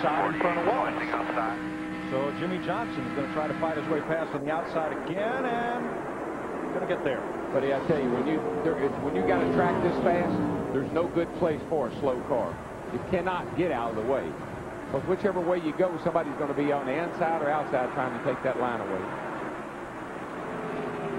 Side in front of Wallace. So Jimmy Johnson is going to try to fight his way past on the outside again, and going to get there. But I tell you, when you got a track this fast, there's no good place for a slow car. You cannot get out of the way. Because whichever way you go, somebody's going to be on the inside or outside trying to take that line away.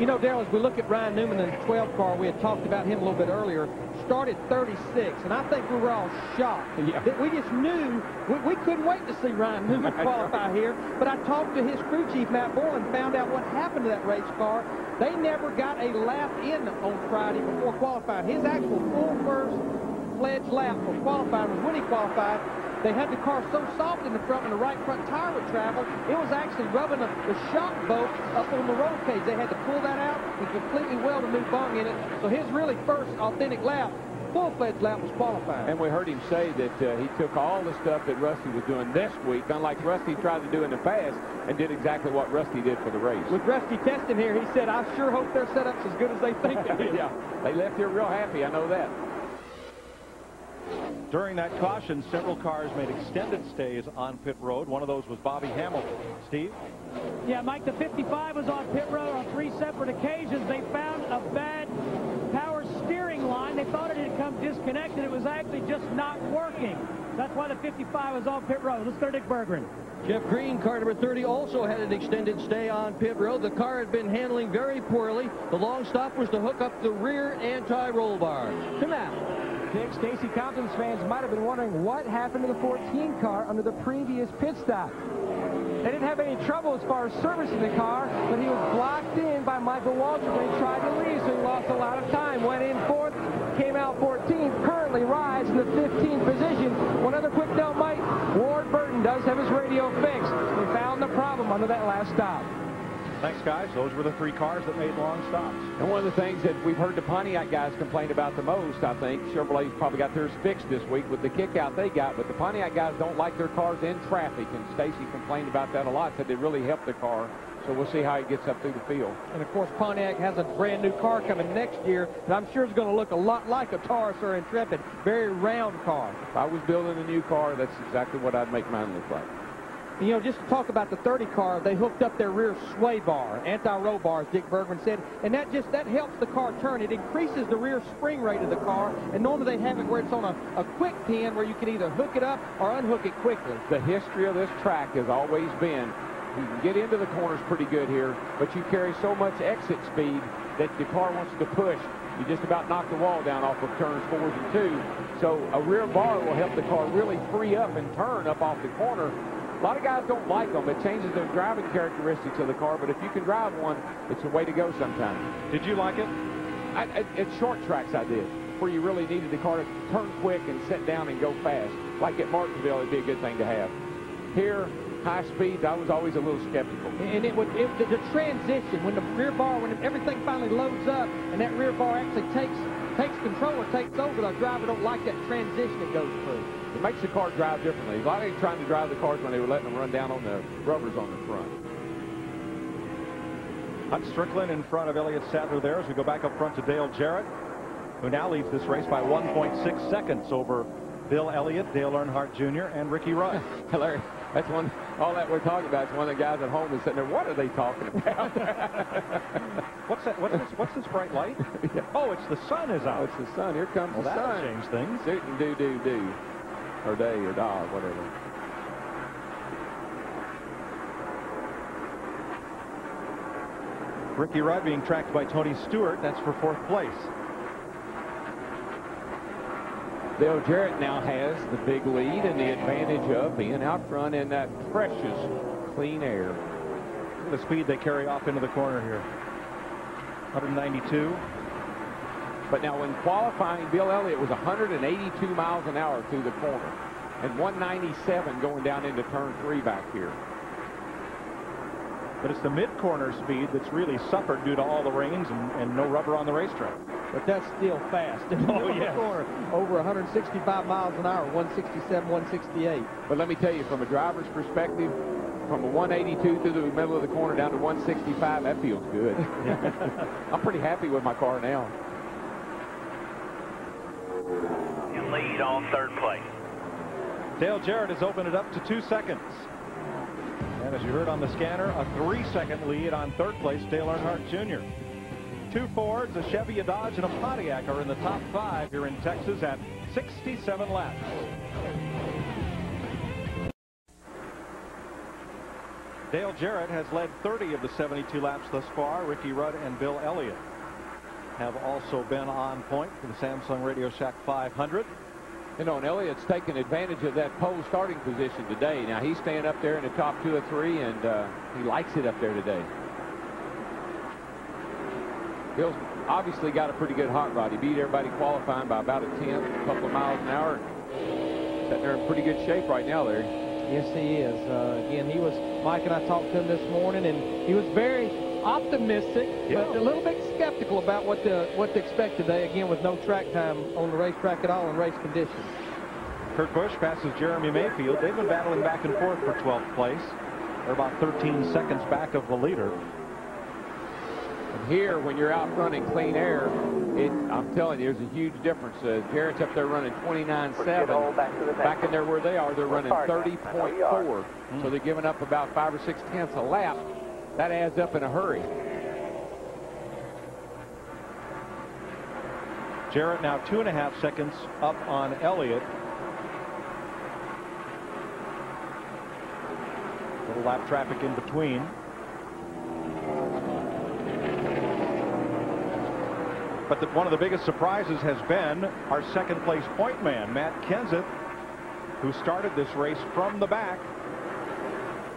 You know, Darrell, as we look at Ryan Newman in the 12 car, we had talked about him a little bit earlier, started 36, and I think we were all shocked. Yeah. That we just knew, we couldn't wait to see Ryan Newman qualify here, but I talked to his crew chief, Matt Borland, found out what happened to that race car. They never got a lap in on Friday before qualifying. His actual full first-fledged lap for qualifying was when he qualified. They had the car so soft in the front when the right front tire would travel, it was actually rubbing the shock bolt up on the roll cage. They had to pull that out and completely weld a new bung in it. So his really first authentic lap, full-fledged lap, was qualifying. And we heard him say that he took all the stuff that Rusty was doing this week, unlike Rusty tried to do in the past, and did exactly what Rusty did for the race. With Rusty testing here, he said, I sure hope their setup's as good as they think it is. Yeah, they left here real happy, I know that. During that caution, several cars made extended stays on pit road. One of those was Bobby Hamilton. Steve? Yeah, Mike, the 55 was on pit road on 3 separate occasions. They found a bad power steering line. They thought it had come disconnected. It was actually just not working. That's why the 55 was on pit road. Let's go to Dick Berggren. Jeff Green, car number 30, also had an extended stay on pit road. The car had been handling very poorly. The long stop was to hook up the rear anti-roll bar. To Matt. Dick, Stacy Compton's fans might have been wondering what happened to the 14 car under the previous pit stop. They didn't have any trouble as far as servicing the car, but he was blocked in by Michael Waltrip when he tried to leave, so he lost a lot of time. Went in 4th, came out 14th, currently rides in the 15th position. One other quick note, Mike, Ward Burton does have his radio fixed. They found the problem under that last stop. Thanks, guys. Those were the 3 cars that made long stops. And one of the things that we've heard the Pontiac guys complain about the most, I think, Chevrolet's probably got theirs fixed this week with the kick out they got, but the Pontiac guys don't like their cars in traffic, and Stacy complained about that a lot, said they really helped the car. So we'll see how he gets up through the field. And, of course, Pontiac has a brand-new car coming next year that I'm sure is going to look a lot like a Taurus or Intrepid. Very round car. If I was building a new car, that's exactly what I'd make mine look like. You know, just to talk about the 30 car, they hooked up their rear sway bar, anti-roll bar, as Dick Berggren said, and that helps the car turn. It increases the rear spring rate of the car, and normally they have it where it's on a quick pin where you can either hook it up or unhook it quickly. The history of this track has always been, you can get into the corners pretty good here, but you carry so much exit speed that the car wants to push. You just about knock the wall down off of turns 4s and 2. So a rear bar will help the car really free up and turn up off the corner. A lot of guys don't like them. It changes the driving characteristics of the car, but if you can drive one, it's the way to go sometimes. Did you like it? At short tracks I did, where you really needed the car to turn quick and sit down and go fast. Like at Martinsville, it'd be a good thing to have. Here, high speeds, I was always a little skeptical. And the transition, when the rear bar, when everything finally loads up and that rear bar actually takes control or takes over, the driver don't like that transition it goes through. It makes the car drive differently. A lot of them trying to drive the cars when they were letting them run down on the rubbers on the front. Hunt Strickland in front of Elliott Sadler there as we go back up front to Dale Jarrett, who now leads this race by 1.6 seconds over Bill Elliott, Dale Earnhardt Jr., and Ricky Rudd. Larry, that's one, all that we're talking about is one of the guys at home is sitting there, what are they talking about? What's that? What's this bright light? Yeah. Oh, it's the sun is out. Oh, it's the sun. Here comes the sun. That'll change things. Suit and do. Or day or dog, whatever. Ricky Rudd being tracked by Tony Stewart. That's for 4th place. Dale Jarrett now has the big lead and the advantage of being out front in that precious clean air. The speed they carry off into the corner here. 192. But now when qualifying, Bill Elliott was 182 miles an hour through the corner and 197 going down into turn 3 back here. But it's the mid-corner speed that's really suffered due to all the rains and no rubber on the racetrack. But that's still fast. Oh, yes. Corner, over 165 miles an hour, 167, 168. But let me tell you, from a driver's perspective, from a 182 through the middle of the corner down to 165, that feels good. I'm pretty happy with my car now. You lead on 3rd place. Dale Jarrett has opened it up to 2 seconds. And as you heard on the scanner, a 3-second lead on third place, Dale Earnhardt Jr. 2 Fords, a Chevy, a Dodge, and a Pontiac are in the top 5 here in Texas at 67 laps. Dale Jarrett has led 30 of the 72 laps thus far. Ricky Rudd and Bill Elliott have also been on point for the Samsung RadioShack 500. You know, and Elliott's taken advantage of that pole starting position today. Now, he's staying up there in the top 2 or 3, and he likes it up there today. Bill's obviously got a pretty good hot rod. He beat everybody qualifying by about a 10th, a couple of miles an hour. Sitting there in pretty good shape right now, Larry. Yes, he is. Again, Mike and I talked to him this morning, and he was very optimistic, but a little bit skeptical about what to expect today, again, with no track time on the racetrack at all in race conditions. Kurt Busch passes Jeremy Mayfield. They've been battling back and forth for 12th place. They're about 13 seconds back of the leader. And here, when you're out running clean air, I'm telling you, there's a huge difference. Jarrett's up there running 29.7. Back in there where they are, they're running 30.4. So they're giving up about 5 or 6 tenths a lap. That adds up in a hurry. Jarrett now 2.5 seconds up on Elliott. Little lap traffic in between. But one of the biggest surprises has been our second place point man, Matt Kenseth, who started this race from the back,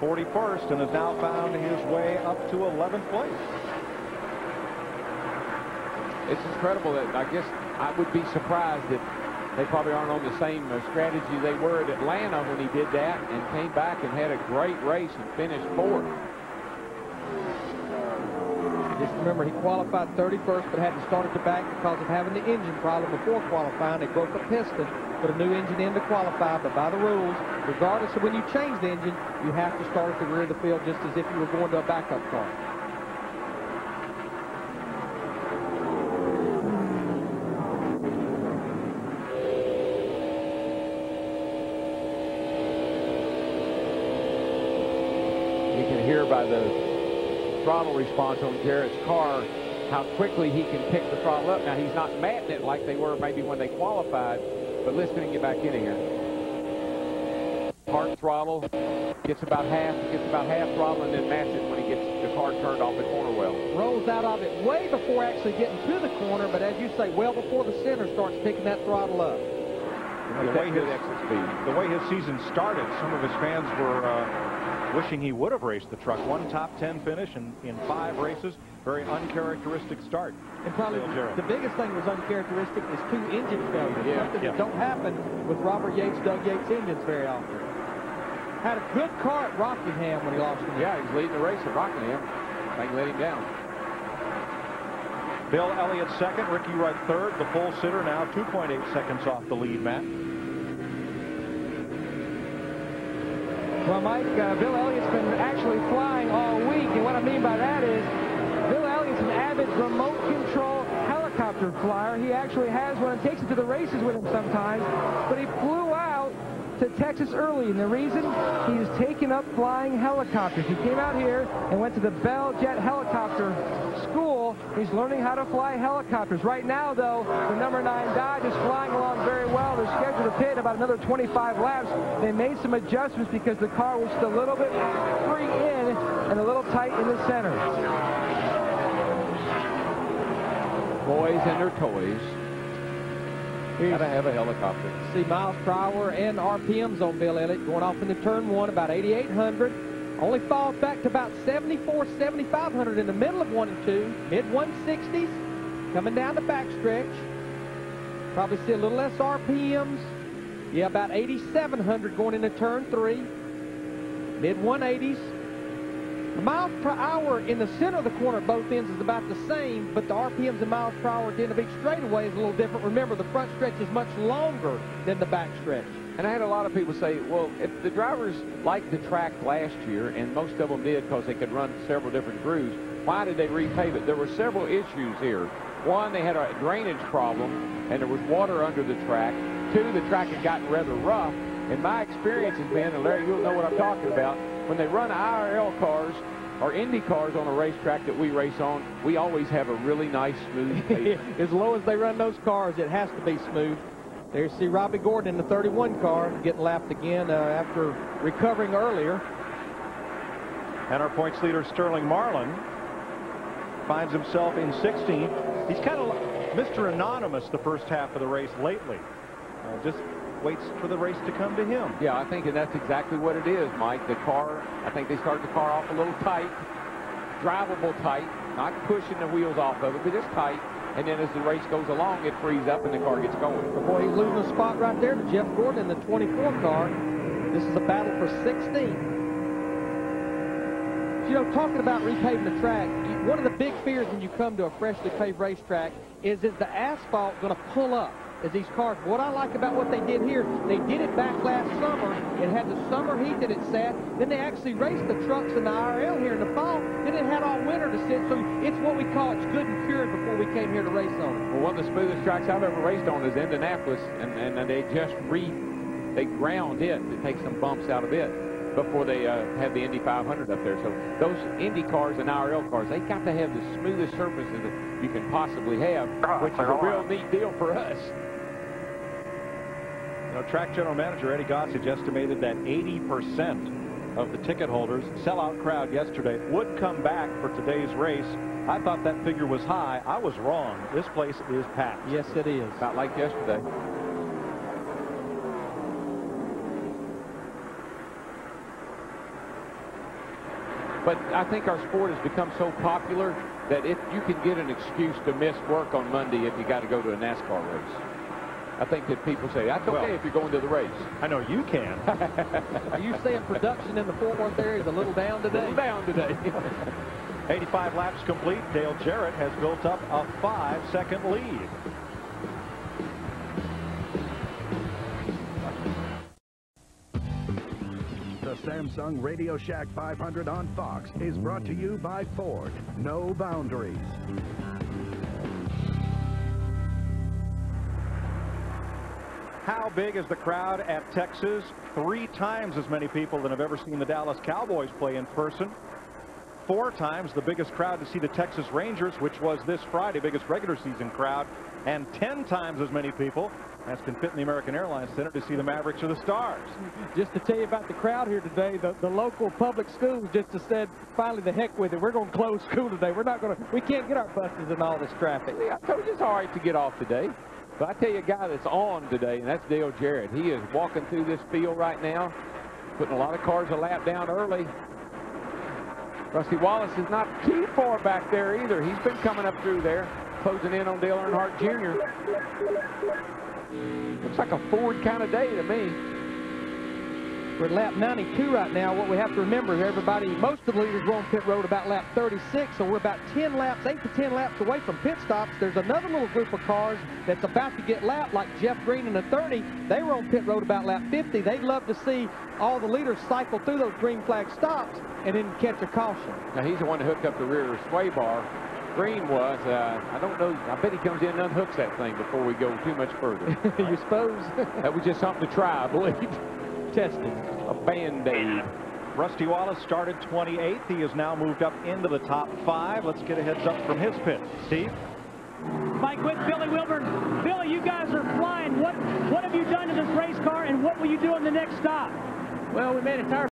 41st, and has now found his way up to 11th place. It's incredible that I guess I would be surprised if they probably aren't on the same strategy they were at Atlanta when he did that and came back and had a great race and finished 4th. Just remember, he qualified 31st, but had to start at the back because of having the engine problem before qualifying. They broke a piston, put a new engine in to qualify, but by the rules, regardless of when you change the engine, you have to start at the rear of the field just as if you were going to a backup car. You can hear by the throttle response on Jarrett's car how quickly he can pick the throttle up. Now, he's not matting it like they were maybe when they qualified, but listen and get back in here. Part throttle, gets about half throttle, and then mats it when he gets the car turned off the corner well. Rolls out of it way before actually getting to the corner, but as you say, well before the center starts picking that throttle up. The way his season started, some of his fans were wishing he would have raced the truck. One top 10 finish in 5 races. Very uncharacteristic start. And probably the biggest thing that was uncharacteristic is 2 engine failures. Something that don't happen with Robert Yates, Doug Yates engines very often. Had a good car at Rockingham when he lost him. Yeah, he's leading the race at Rockingham. They can let him down. Bill Elliott second, Ricky Rudd third. The pole sitter now 2.8 seconds off the lead, Matt. Well, Mike, Bill Elliott's been actually flying all week, and what I mean by that is Bill Elliott's an avid remote control helicopter flyer. He actually has one and takes it to the races with him sometimes, but he flew out to Texas early, and the reason, he's taken up flying helicopters. He came out here and went to the Bell Jet Helicopter School. He's learning how to fly helicopters. Right now, though, the number 9 Dodge is flying along very well. They're scheduled to pit about another 25 laps. They made some adjustments because the car was just a little bit free in and a little tight in the center. Boys and their toys. Gotta have a helicopter. See miles per hour and RPMs on Bill Elliott going off into turn 1 about 8,800. Only falls back to about 74, 7,500 in the middle of 1 and 2. Mid 160s coming down the backstretch. Probably see a little less RPMs. Yeah, about 8,700 going into turn 3. Mid 180s. The miles per hour in the center of the corner at both ends is about the same, but the RPMs and miles per hour at the end of each straightaway is a little different. Remember, the front stretch is much longer than the back stretch. And I had a lot of people say, well, if the drivers liked the track last year, and most of them did because they could run several different grooves, why did they repave it? There were several issues here. One, they had a drainage problem, and there was water under the track. 2, the track had gotten rather rough, And my experience has been, and Larry, you'll know what I'm talking about, when they run IRL cars or Indy cars on a racetrack that we race on, we always have a really nice, smooth pace. As low as they run those cars, it has to be smooth. There you see Robbie Gordon in the 31 car getting lapped again after recovering earlier. And our points leader, Sterling Marlin, finds himself in 16th. He's kind of Mr. Anonymous the first half of the race lately. Just waits for the race to come to him. Yeah, I think that's exactly what it is, Mike. The car, I think they started the car off a little tight, drivable tight, not pushing the wheels off of it, but just tight. And then as the race goes along, it frees up and the car gets going. Boy, he's losing a spot right there to Jeff Gordon in the 24 car. This is a battle for 16th. You know, talking about repaving the track, one of the big fears when you come to a freshly paved racetrack is the asphalt going to pull up as these cars? What I like about what they did here, they did it back last summer. It had the summer heat that it sat. Then they actually raced the trucks in the IRL here in the fall. Then it had all winter to sit. So it's what we call it's good and cured before we came here to race on it. Well, one of the smoothest tracks I've ever raced on is Indianapolis, and they just they ground it to take some bumps out of it before they had the Indy 500 up there. So those Indy cars and IRL cars, they got to have the smoothest surfaces that you can possibly have, which is a real neat deal for us. You know, track general manager Eddie Gossage estimated that 80% of the ticket holders, sellout crowd yesterday, would come back for today's race. I thought that figure was high. I was wrong. This place is packed. Yes, it is. About like yesterday. But I think our sport has become so popular that if you can get an excuse to miss work on Monday if you got to go to a NASCAR race. I think that people say, that's okay if you're going to the race. I know you can. Are you saying production in the Fort Worth area is a little down today? A little down today. 85 laps complete. Dale Jarrett has built up a 5-second lead. The Samsung RadioShack 500 on Fox is brought to you by Ford. No boundaries. How big is the crowd at Texas? 3 times as many people than have ever seen the Dallas Cowboys play in person. 4 times the biggest crowd to see the Texas Rangers, which was this Friday, biggest regular season crowd. And 10 times as many people as can fit in the American Airlines Center to see the Mavericks or the Stars. Just to tell you about the crowd here today, the local public schools just said, finally, the heck with it. We're going to close school today. We can't get our buses in all this traffic. I told you it's all right to get off today. But I tell you a guy that's on today, and that's Dale Jarrett. He is walking through this field right now, putting a lot of cars a lap down early. Rusty Wallace is not too far back there either. He's been coming up through there, closing in on Dale Earnhardt Jr. Looks like a Ford kind of day to me. We're at lap 92 right now. What we have to remember, everybody, most of the leaders were on pit road about lap 36, so we're about 8 to 10 laps away from pit stops. There's another little group of cars that's about to get lapped, like Jeff Green in the 30. They were on pit road about lap 50. They'd love to see all the leaders cycle through those green flag stops and then catch a caution. Now, he's the one that hooked up the rear sway bar. Green was, I don't know, I bet he comes in and unhooks that thing before we go too much further. You suppose? That was just something to try, I believe. Testing. A Band-Aid. Rusty Wallace started 28th. He has now moved up into the top 5. Let's get a heads up from his pit. Steve? Mike Witt, Billy Wilburn. Billy, you guys are flying. What have you done to this race car, and what will you do on the next stop? Well, we made a tire